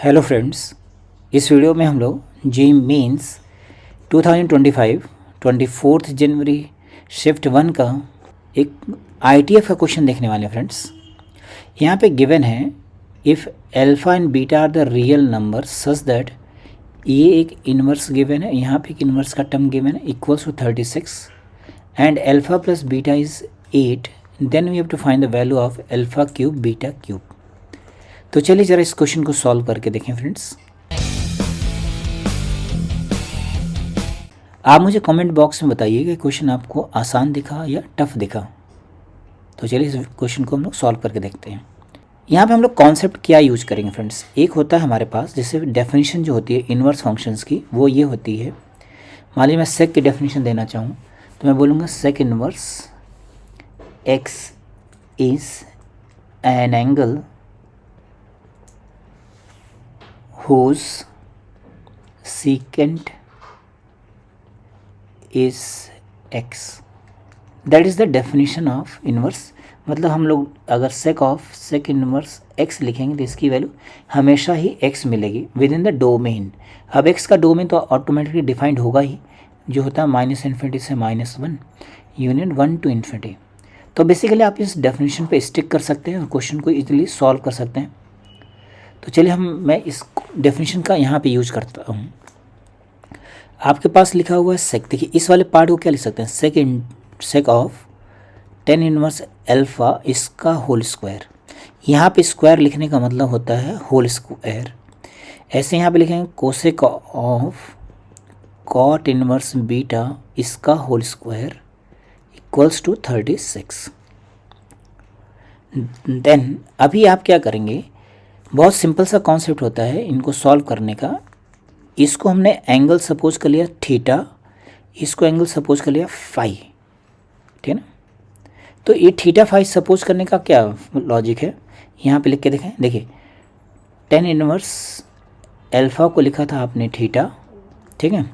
Hello friends, इस video में हम लोग जी मेंस 2025 24 जनवरी शिफ्ट 1 का एक आईटीएफ का क्वेश्चन देखने वाले हैं फ्रेंड्स। यहाँ पे गिवन है if alpha and beta are the real number such that, ये एक इन्वर्स गिवन है, यहाँ पे एक इन्वर्स का टर्म गिवन है equals to 36 and alpha plus beta is 8, then we have to find the value of alpha cube beta cube. तो चलिए ज़रा इस क्वेश्चन को सॉल्व करके देखें फ्रेंड्स। आप मुझे कमेंट बॉक्स में बताइए कि क्वेश्चन आपको आसान दिखा या टफ दिखा। तो चलिए इस क्वेश्चन को हम लोग सॉल्व करके देखते हैं। यहाँ पे हम लोग कॉन्सेप्ट क्या यूज करेंगे फ्रेंड्स। एक होता है हमारे पास जैसे डेफिनेशन जो होती है इन्वर्स फंक्शंस की, वो ये होती है। मान लीजिए मैं सेक की डेफिनेशन देना चाहूँ तो मैं बोलूँगा sec inverse x is an angle whose secant is x, that is the definition of inverse। मतलब हम लोग अगर sec of sec inverse x लिखेंगे तो इसकी वैल्यू हमेशा ही x मिलेगी विद इन द डोमेन। अब x का डोमेन तो ऑटोमेटिकली डिफाइंड होगा ही, जो होता है -∞ से -1 यूनियन 1 to ∞। तो बेसिकली आप इस डेफिनेशन पे स्टिक कर सकते हैं और क्वेश्चन को इजीली सॉल्व कर सकते हैं। तो चलिए मैं इस डेफिनेशन का यहाँ पे यूज करता हूँ। आपके पास लिखा हुआ है सेक, देखिए इस वाले पार्ट को क्या लिख सकते हैं, sake of tan inverse alpha इसका होल स्क्वायर। यहाँ पे स्क्वायर लिखने का मतलब होता है होल स्क्वायर। ऐसे यहाँ पे लिखेंगे cosec of cot inverse beta इसका whole square equals to 36। Then अभी आप क्या करेंगे, बहुत सिंपल सा कॉन्सेप्ट होता है इनको सॉल्व करने का। इसको हमने एंगल सपोज कर लिया थीटा, इसको एंगल सपोज कर लिया फाई, ठीक है ना। तो ये थीटा फाई सपोज करने का क्या लॉजिक है, यहाँ पे लिख के देखें। देखिए tan इनवर्स अल्फ़ा को लिखा था आपने थीटा, ठीक है।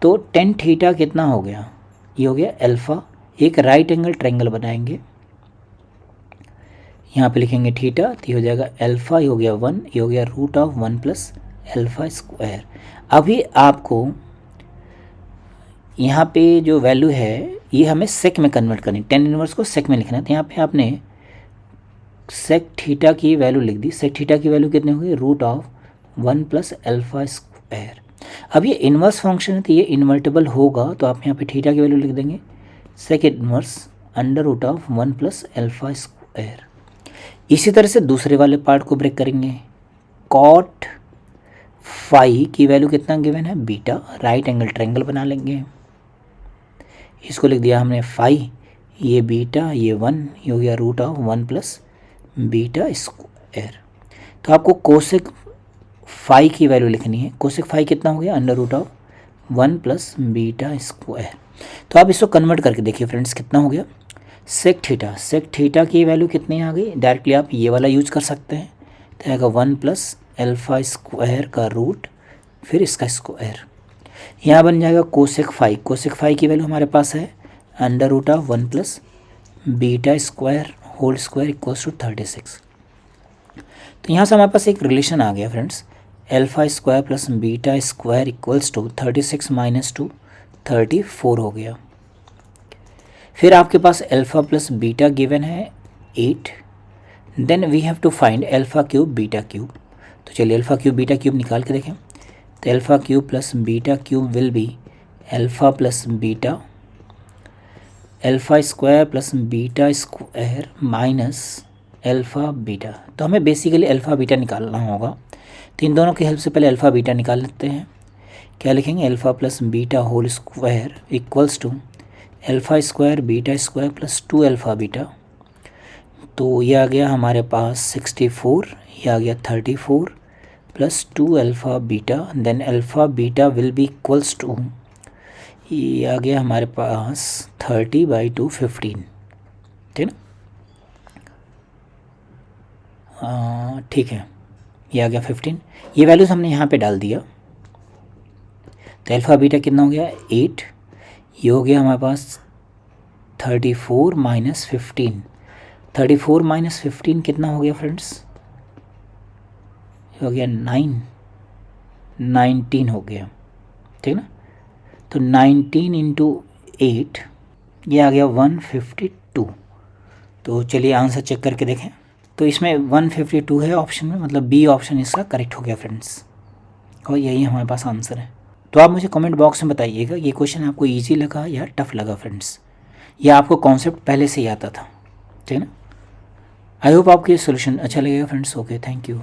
तो tan थीटा कितना हो गया, ये हो गया अल्फ़ा। एक राइट एंगल ट्रायंगल बनाएंगे, यहाँ पे लिखेंगे थीटा, तो ये हो जाएगा अल्फ़ा, ये हो गया 1, ये हो गया root of 1 plus alpha square. अभी आपको यहाँ पे जो वैल्यू है ये हमें सेक में कन्वर्ट करनी, tan इनवर्स को सेक में लिखना है। तो यहाँ पे आपने सेक थीटा की वैल्यू लिख दी। सेक थीटा की वैल्यू कितनी होगी, root of 1 plus alpha square. अब ये इन्वर्स फंक्शन है तो ये इन्वर्टेबल होगा, तो आप यहाँ पे थीटा की वैल्यू लिख देंगे sec inverse under root of 1 plus alpha square. इसी तरह से दूसरे वाले पार्ट को ब्रेक करेंगे। कॉट फाई की वैल्यू कितना गिवन है, बीटा। राइट एंगल ट्रायंगल बना लेंगे, इसको लिख दिया हमने फाई, ये बीटा, ये 1, ये हो गया root of 1 plus beta square. तो आपको कोसेक फाई की वैल्यू लिखनी है। कोसेक फाई कितना हो गया, under root of 1 plus beta square. तो आप इसको कन्वर्ट करके देखिए फ्रेंड्स कितना हो गया, सेक थीटा की वैल्यू कितनी आ गई। डायरेक्टली आप ये वाला यूज कर सकते हैं, तो आएगा 1 प्लस अल्फ़ा स्क्वायर का रूट फिर इसका स्क्वायर। यहाँ बन जाएगा कोसेक फाई की वैल्यू हमारे पास है under root of 1 plus beta square whole square equals to 36। तो यहाँ से हमारे पास एक रिलेशन आ गया friends, alpha square plus beta square equals to 36 minus 2 34 हो गया। फिर आपके पास अल्फ़ा प्लस बीटा गिवन है 8, then we have to find alpha cube beta cube. तो चलिए अल्फ़ा क्यूब बीटा क्यूब निकाल के देखें। तो alpha cube plus beta cube will be alpha plus beta alpha square plus beta square minus alpha beta. तो हमें basically alpha beta निकालना होगा, तो इन दोनों की हेल्प से पहले अल्फ़ा बीटा निकाल लेते हैं। क्या लिखेंगे, alpha plus beta whole square equals to alpha square beta square plus 2 alpha beta. तो ये आ गया हमारे पास 64, ये आ गया 34 plus 2 alpha beta, then alpha beta will be equals to, ये आ गया हमारे पास 30/2 15, ठीक ना। ठीक है, ये आ गया 15। ये वैल्यूज़ हमने यहाँ पे डाल दिया। तो अल्फ़ा बीटा कितना हो गया 8, ये हो गया हमारे पास 34 माइनस 15। 34 माइनस 15 कितना हो गया फ्रेंड्स, हो गया 19 हो गया, ठीक ना। तो 19 इंटू 8 ये आ गया 152। तो चलिए आंसर चेक करके देखें। तो इसमें 152 है ऑप्शन में, मतलब बी ऑप्शन इसका करेक्ट हो गया फ्रेंड्स, और यही हमारे पास आंसर है। तो आप मुझे कमेंट बॉक्स में बताइएगा ये क्वेश्चन आपको इजी लगा या टफ लगा फ्रेंड्स, या आपको कॉन्सेप्ट पहले से ही आता था, ठीक है ना। आई होप आपको ये सोल्यूशन अच्छा लगेगा फ्रेंड्स। Okay, thank you.